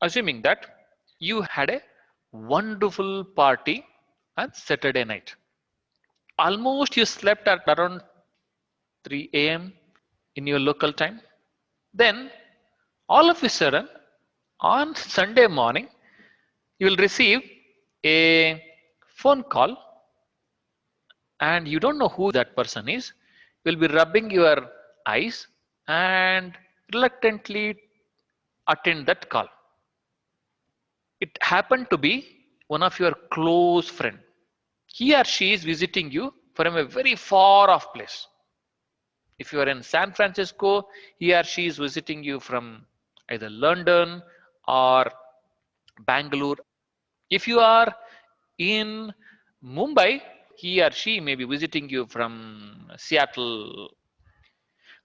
Assuming that you had a wonderful party on Saturday night. Almost you slept at around 3 a.m. in your local time. Then all of a sudden on Sunday morning, you will receive a phone call and you don't know who that person is. You will be rubbing your eyes and reluctantly attend that call. It happened to be one of your close friend. He or she is visiting you from a very far off place. If you are in San Francisco, he or she is visiting you from either London or Bangalore. If you are in Mumbai, he or she may be visiting you from Seattle.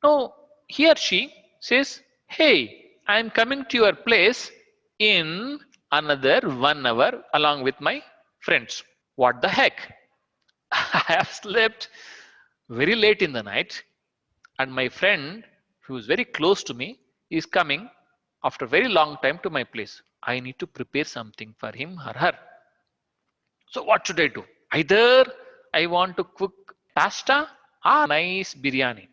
Now, he or she says, "Hey, I'm coming to your place in another 1 hour along with my friends." What the heck? I have slept very late in the night, and my friend, who is very close to me, is coming after a very long time to my place. I need to prepare something for him or her. So what should I do? Either I want to cook pasta or nice biryani.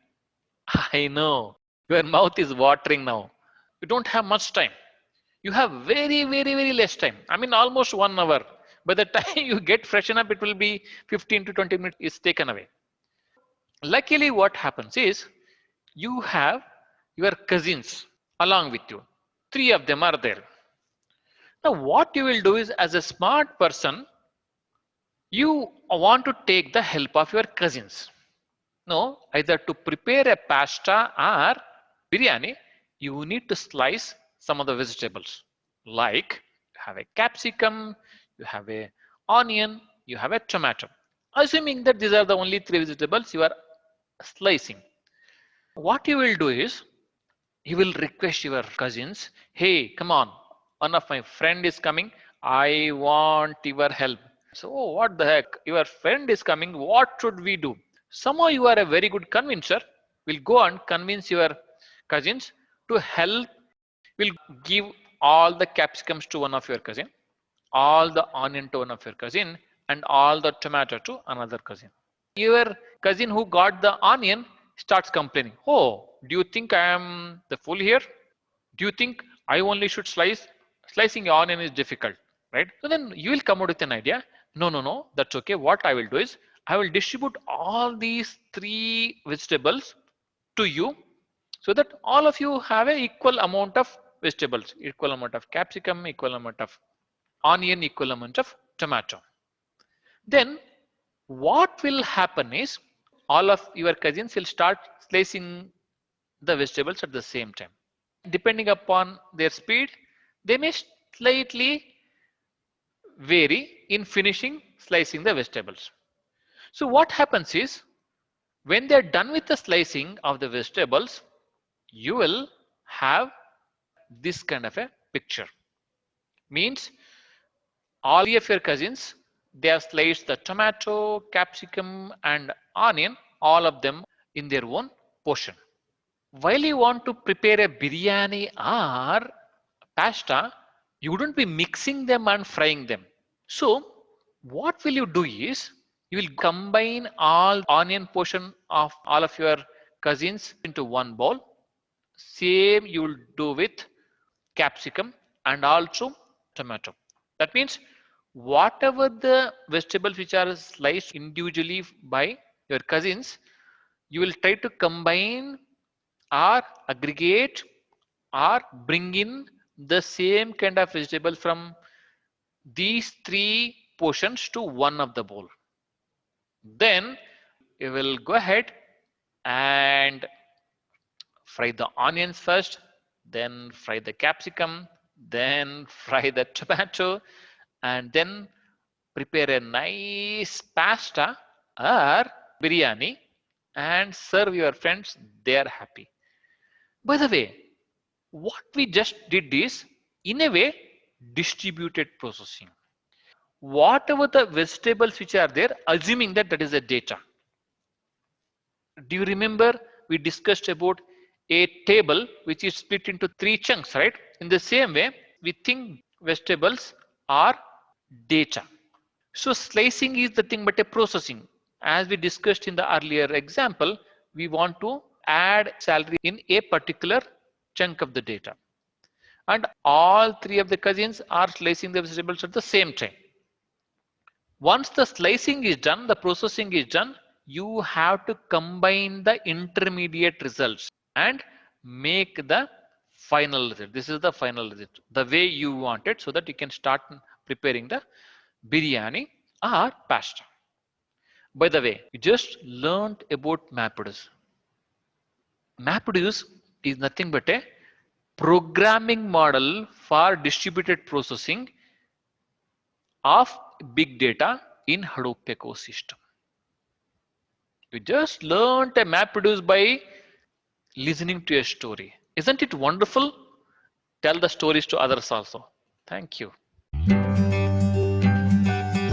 I know your mouth is watering now. You don't have much time. You have very, very, very less time. I mean, almost 1 hour. By the time you get freshen up, it will be 15 to 20 minutes is taken away. Luckily, what happens is you have your cousins along with you. Three of them are there. Now, what you will do is, as a smart person, you want to take the help of your cousins. No, either to prepare a pasta or biryani, you need to slice some of the vegetables. Like you have a capsicum, you have a onion, you have a tomato. Assuming that these are the only three vegetables you are slicing. What you will do is you will request your cousins, "Hey, come on, one of my friend is coming. I want your help." So, "Oh, what the heck? Your friend is coming. What should we do?" Somehow you are a very good convincer. Will go and convince your cousins to help. Will give all the capsicums to one of your cousin, all the onion to one of your cousin, and all the tomato to another cousin. Your cousin who got the onion starts complaining. "Oh, do you think I am the fool here? Do you think I only should slice? Slicing your onion is difficult, right?" So then you will come out with an idea. "No, no, no, that's okay. What I will do is I will distribute all these three vegetables to you so that all of you have a equal amount of vegetables, equal amount of capsicum, equal amount of onion, equal amount of tomato." Then what will happen is all of your cousins will start slicing the vegetables at the same time. Depending upon their speed, they may slightly vary in finishing slicing the vegetables. So what happens is when they're done with the slicing of the vegetables, you will have this kind of a picture. Means all three of your cousins, they have sliced the tomato, capsicum and onion, all of them in their own portion. While you want to prepare a biryani or pasta, you wouldn't be mixing them and frying them. So what will you do is you will combine all onion portion of all of your cousins into one bowl. Same you will do with capsicum and also tomato. That means whatever the vegetables which are sliced individually by your cousins, you will try to combine or aggregate or bring in the same kind of vegetable from these three portions to one of the bowl. Then you will go ahead and fry the onions first, then fry the capsicum, then fry the tomato, and then prepare a nice pasta or biryani and serve your friends. They are happy. By the way, what we just did is, in a way, distributed processing. Whatever the vegetables which are there, assuming that that is the data. Do you remember we discussed about a table which is split into three chunks, right? In the same way, we think vegetables are data. So slicing is the thing but a processing. As we discussed in the earlier example, we want to add salary in a particular chunk of the data. And all three of the cousins are slicing the vegetables at the same time. Once the slicing is done, the processing is done, you have to combine the intermediate results and make the final result. This is the final result, the way you want it, so that you can start preparing the biryani or pasta. By the way, you just learned about MapReduce. MapReduce is nothing but a programming model for distributed processing of big data in Hadoop ecosystem. You just learned a MapReduce by listening to a story. Isn't it wonderful? Tell the stories to others also. Thank you.